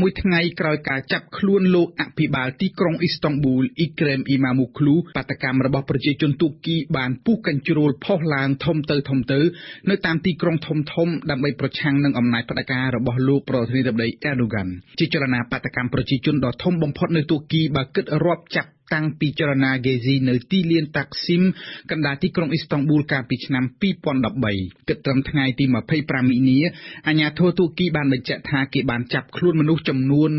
6ថ្ងៃក្រោយការចាប់ខ្លួនលោកអភិបាលទីក្រុងអ៊ីស្តង់ប៊ូលអ៊ីក្រែមអ៊ីម៉ាមូឃ្លូបាតកម្មរបស់ប្រជាជនទូគីបានពុះកញ្ជ្រោលផុសឡើងធំទៅនៅតាមទីក្រុងធំដើម្បីប្រឆាំងនឹងអំណាចផ្ដាច់ការរបស់លោកប្រធានាធិបតីអេរដូហ្គានជាចលនាបាតកម្មប្រជាជនដ៏ធំបំផុតនៅទូគីបើគិតរាប់ចាប់តាំងពីចលនាហ្គេស៊ីនៅទីលានតាក់ស៊ីមកណ្ដាលទីក្រុងអ៊ីស្តង់ប៊ូលកាលពីឆ្នាំ2013គិតត្រឹមថ្ងៃទី25មីនាអាជ្ញាធរទូគីបានបញ្ជាក់ថាគេបានចាប់ខ្លួនមនុស្សចំនួន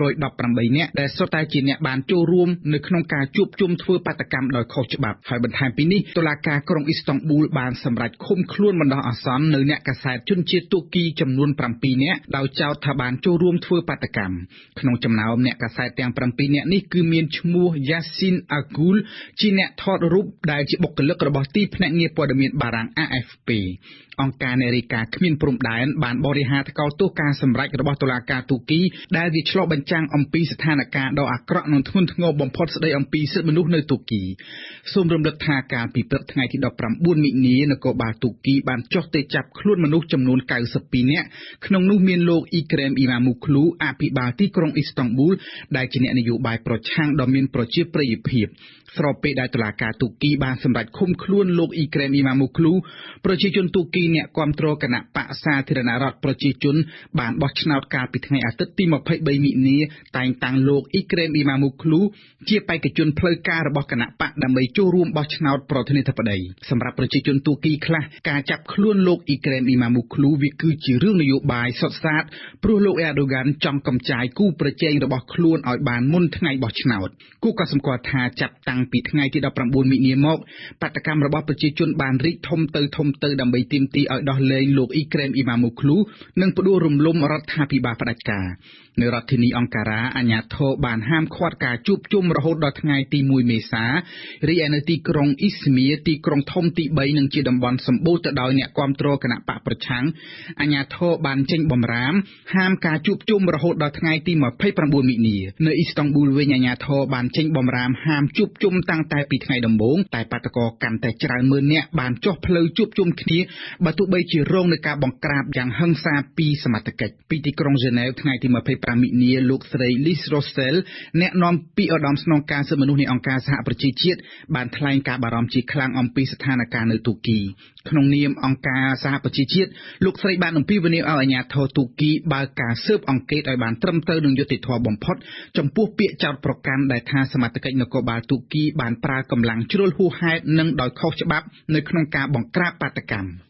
1418នាក់ដែលសុទ្ធតែជាអ្នកបានចូលរួមនៅក្នុងការជួបជុំធ្វើបាតកម្មដោយខុសច្បាប់ហើយបន្ថែមពីនេះតុលាការក្រុងអ៊ីស្តង់ប៊ូលបានសម្រេចឃុំខ្លួនបណ្ដោះអាសន្ននៅអ្នកកាសែតជនជាតិទូគីចំនួន7នាក់ដោយចោទថាបានចូលរួមធ្វើបាតកម្មក្នុងចំណោមអ្នកកាសែតទាំង7នាក់នេះគឺមានឈ្មោះយ៉ាស៊ីនអាគូលជាអ្នកថតរូបដែលជាបុគ្គលិករបស់ទីភ្នាក់ងារព័ត៌មានបារាំង AFP អង្គការនារីការគ្មានព្រំដែនបានបរិហារថ្កោលទោសការសម្រេចរបស់តុលាការទូគីដែលវាឆ្លុះបញ្ចាំងអំពីស្ថានភាពដ៏អាក្រក់និងធ្ងន់ធ្ងរបំផុតស្ដីអំពីសិទ្ធិមនុស្សនៅទូគីសូមរំលឹកថាកាលពីព្រឹកថ្ងៃទី19មិនិនានគរបាលទូគីបានចុះទៅចាប់ខ្លួនមនុស្សចំនួន92នាក់ក្នុងនោះមានលោកអ៊ីក្រែមអ៊ីម៉ាមូឃ្លូអភិបាលទីក្រុងអ៊ីស្តង់ប៊ូលដែលជាអ្នកនយោបាយប្រឆាំងដ៏មានប្រជាប្រិយភាពស្របពេលដែលតុលាការទូគីបានសម្រេចឃុំខ្លួនលោកអ៊ីក្រែមអ៊ីម៉ាមូឃ្លូប្រជាជនទូគីអ្នកគាំទ្រគណៈបកសាធារណរដ្ឋប្រជាជនបានបោះឆ្នោតកាលពីថ្ងៃអាទិត្យទី23មិនិនាតែងតាំងលោកអ៊ីក្រែមអ៊ីម៉ាមូឃ្លូជាបេក្ខជនផ្លូវការរបស់គណៈបកដើម្បីចូលរួមបោះឆ្នោតប្រធានាធិបតីសម្រាប់ប្រជាជនទូគីខ្លះការចាប់ខ្លួនលោកអ៊ីក្រែមអ៊ីម៉ាមូឃ្លូវាគឺជារឿងនយោបាយសុទ្ធសាធព្រោះលោកអេរដូហ្គានចង់កំចាយគូប្រជែងរបស់ខ្លួនឲ្យបានមុនថ្ងៃបោះឆ្នោតគូក៏សម្គាល់ថាចាប់តាំងពីថ្ងៃទី19មិនិនាមកបាតកម្មរបស់ប្រជាជនបានរីកធំទៅដើម្បីទាមទារឲ្យដោះលែងលោកអ៊ីក្រែមអ៊ីម៉ាមូឃ្លូនិងផ្ដួលរំលំរដ្ឋាភិបាលផ្ដាច់ការនៅរដ្ឋធានីអង្ការ៉ាអាជ្ញាធរបានហាមឃាត់ការជួបជុំរហូតដល់ថ្ងៃទី1មេសារីឯនៅទីក្រុងអ៊ីស្មៀទីក្រុងធំទី3និងជាតំបន់សម្បូរទៅដោយអ្នកគាំទ្រគណៈបកប្រឆាំងអាជ្ញាធរបានចេញបំរាមហាមការជួបជុំរហូតដល់ថ្ងៃទី29មិនិនានៅអ៊ីស្តង់ប៊ូលវិញអាជ្ញាធរបានចេញបំរាមហាមជួបជុំតាំងតែពីថ្ងៃដំបូងតែបាតុករកាន់តែច្រើនម៉ឺននាក់បានចុះផ្លូវជួបជុំគ្នាបើទោះបីជារងនឹងការបង្ក្រាបយ៉ាងហិង្សាពីសមត្ថកិច្ចពីទីក្រុងហ្សឺណែវថ្ងៃទី25មិនិនាលោកស្រី Liz Rossell អ្នកនាំពាក្យឧត្តមស្នងការសិទ្ធិមនុស្សនៃអង្គការសហប្រជាជាតិបានថ្លែងការបារម្ភជាខ្លាំងអំពីស្ថានភាពនៅទូគីក្នុងនាមអង្គការសហប្រជាជាតិលោកស្រីបានអំពាវនាវឲ្យអាជ្ញាធរទូគីបើកការស៊ើបអង្កេតឲ្យបានត្រឹមត្រូវនិងយុត្តិធម៌បំផុតចំពោះពាក្យចោទប្រកាន់ដែលថាសមត្ថកិច្ចនគរបាលទូគីបានប្រើកម្លាំងជ្រុលហួសហេតុនិងដោយខុសច្បាប់នៅក្នុងការបង្ក្រាបបាតកម្ម